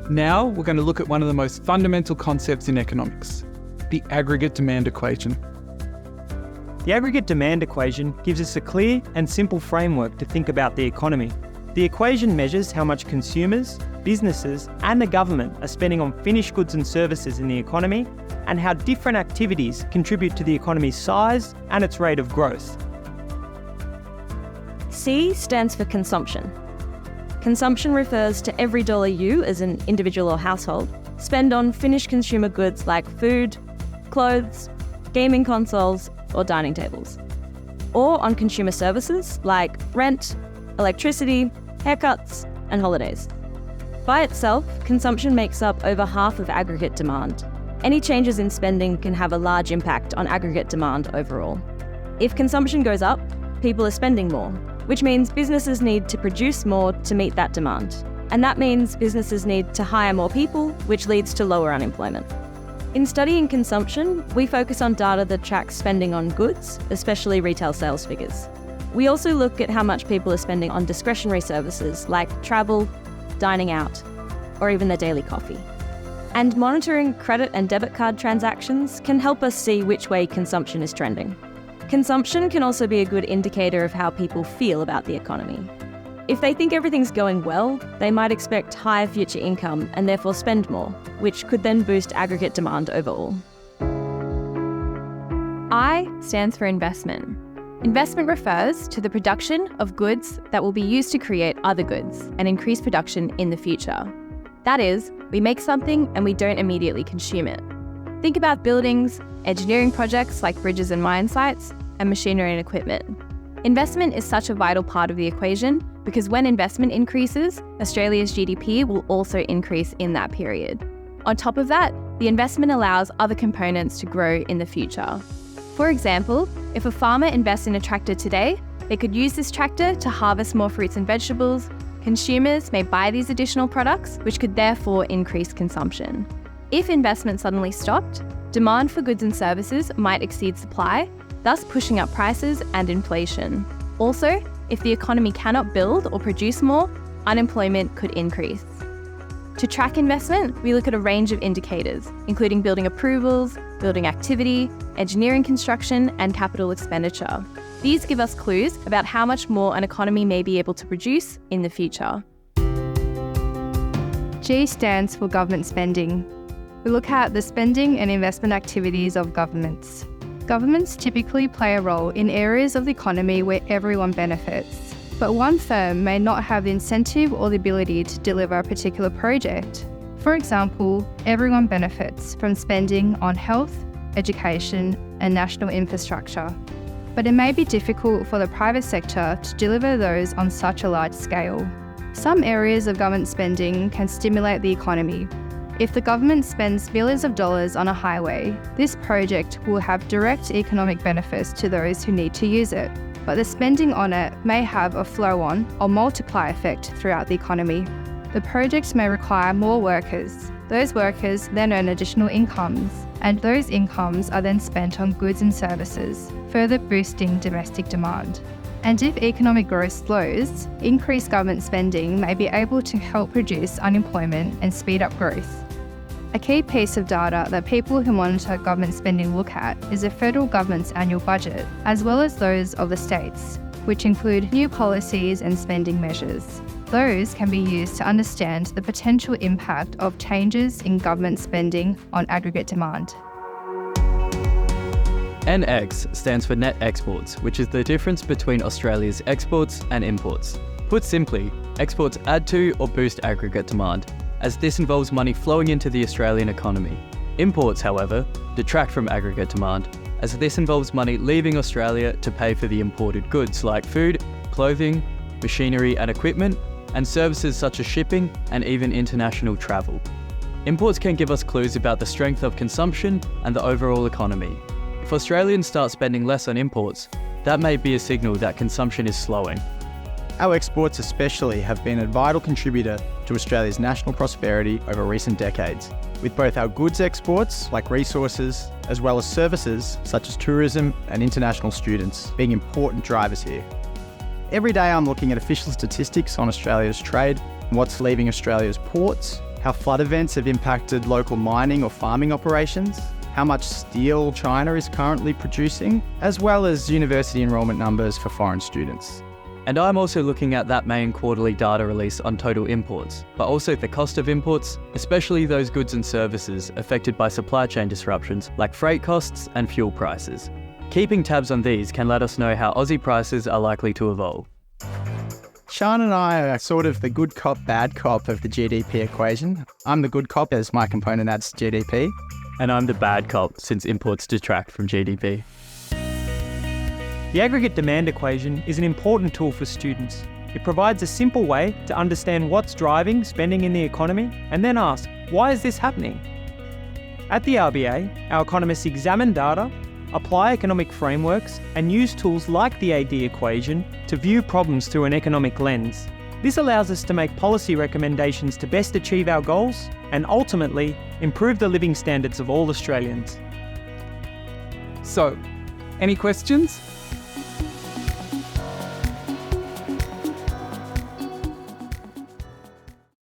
Now we're going to look at one of the most fundamental concepts in economics, the aggregate demand equation. The aggregate demand equation gives us a clear and simple framework to think about the economy. The equation measures how much consumers, businesses, and the government are spending on finished goods and services in the economy, and how different activities contribute to the economy's size and its rate of growth. C stands for consumption. Consumption refers to every dollar you, as an individual or household, spend on finished consumer goods like food, clothes, gaming consoles, or dining tables. Or on consumer services like rent, electricity, haircuts, and holidays. By itself, consumption makes up over half of aggregate demand. Any changes in spending can have a large impact on aggregate demand overall. If consumption goes up, people are spending more, which means businesses need to produce more to meet that demand. And that means businesses need to hire more people, which leads to lower unemployment. In studying consumption, we focus on data that tracks spending on goods, especially retail sales figures. We also look at how much people are spending on discretionary services like travel, dining out, or even their daily coffee. And monitoring credit and debit card transactions can help us see which way consumption is trending. Consumption can also be a good indicator of how people feel about the economy. If they think everything's going well, they might expect higher future income and therefore spend more, which could then boost aggregate demand overall. I stands for investment. Investment refers to the production of goods that will be used to create other goods and increase production in the future. That is, we make something and we don't immediately consume it. Think about buildings, engineering projects like bridges and mine sites, and machinery and equipment. Investment is such a vital part of the equation because when investment increases, Australia's GDP will also increase in that period. On top of that, the investment allows other components to grow in the future. For example, if a farmer invests in a tractor today, they could use this tractor to harvest more fruits and vegetables. Consumers may buy these additional products, which could therefore increase consumption. If investment suddenly stopped, demand for goods and services might exceed supply, thus pushing up prices and inflation. Also, if the economy cannot build or produce more, unemployment could increase. To track investment, we look at a range of indicators, including building approvals, building activity, engineering construction, and capital expenditure. These give us clues about how much more an economy may be able to produce in the future. G stands for government spending. We look at the spending and investment activities of governments. Governments typically play a role in areas of the economy where everyone benefits, but one firm may not have the incentive or the ability to deliver a particular project. For example, everyone benefits from spending on health, education, and national infrastructure, but it may be difficult for the private sector to deliver those on such a large scale. Some areas of government spending can stimulate the economy. If the government spends millions of dollars on a highway, this project will have direct economic benefits to those who need to use it, but the spending on it may have a flow-on or multiply effect throughout the economy. The project may require more workers. Those workers then earn additional incomes, and those incomes are then spent on goods and services, further boosting domestic demand. And if economic growth slows, increased government spending may be able to help reduce unemployment and speed up growth. A key piece of data that people who monitor government spending look at is the federal government's annual budget, as well as those of the states, which include new policies and spending measures. Those can be used to understand the potential impact of changes in government spending on aggregate demand. NX stands for net exports, which is the difference between Australia's exports and imports. Put simply, exports add to or boost aggregate demand, as this involves money flowing into the Australian economy. Imports, however, detract from aggregate demand, as this involves money leaving Australia to pay for the imported goods like food, clothing, machinery and equipment, and services such as shipping and even international travel. Imports can give us clues about the strength of consumption and the overall economy. If Australians start spending less on imports, that may be a signal that consumption is slowing. Our exports especially have been a vital contributor to Australia's national prosperity over recent decades, with both our goods exports, like resources, as well as services, such as tourism and international students, being important drivers here. Every day I'm looking at official statistics on Australia's trade, what's leaving Australia's ports, how flood events have impacted local mining or farming operations, how much steel China is currently producing, as well as university enrolment numbers for foreign students. And I'm also looking at that main quarterly data release on total imports, but also the cost of imports, especially those goods and services affected by supply chain disruptions like freight costs and fuel prices. Keeping tabs on these can let us know how Aussie prices are likely to evolve. Sean and I are sort of the good cop, bad cop of the GDP equation. I'm the good cop as my component adds GDP. And I'm the bad cop since imports detract from GDP. The aggregate demand equation is an important tool for students. It provides a simple way to understand what's driving spending in the economy and then ask, why is this happening? At the RBA, our economists examine data, apply economic frameworks, and use tools like the AD equation to view problems through an economic lens. This allows us to make policy recommendations to best achieve our goals and ultimately improve the living standards of all Australians. So, any questions?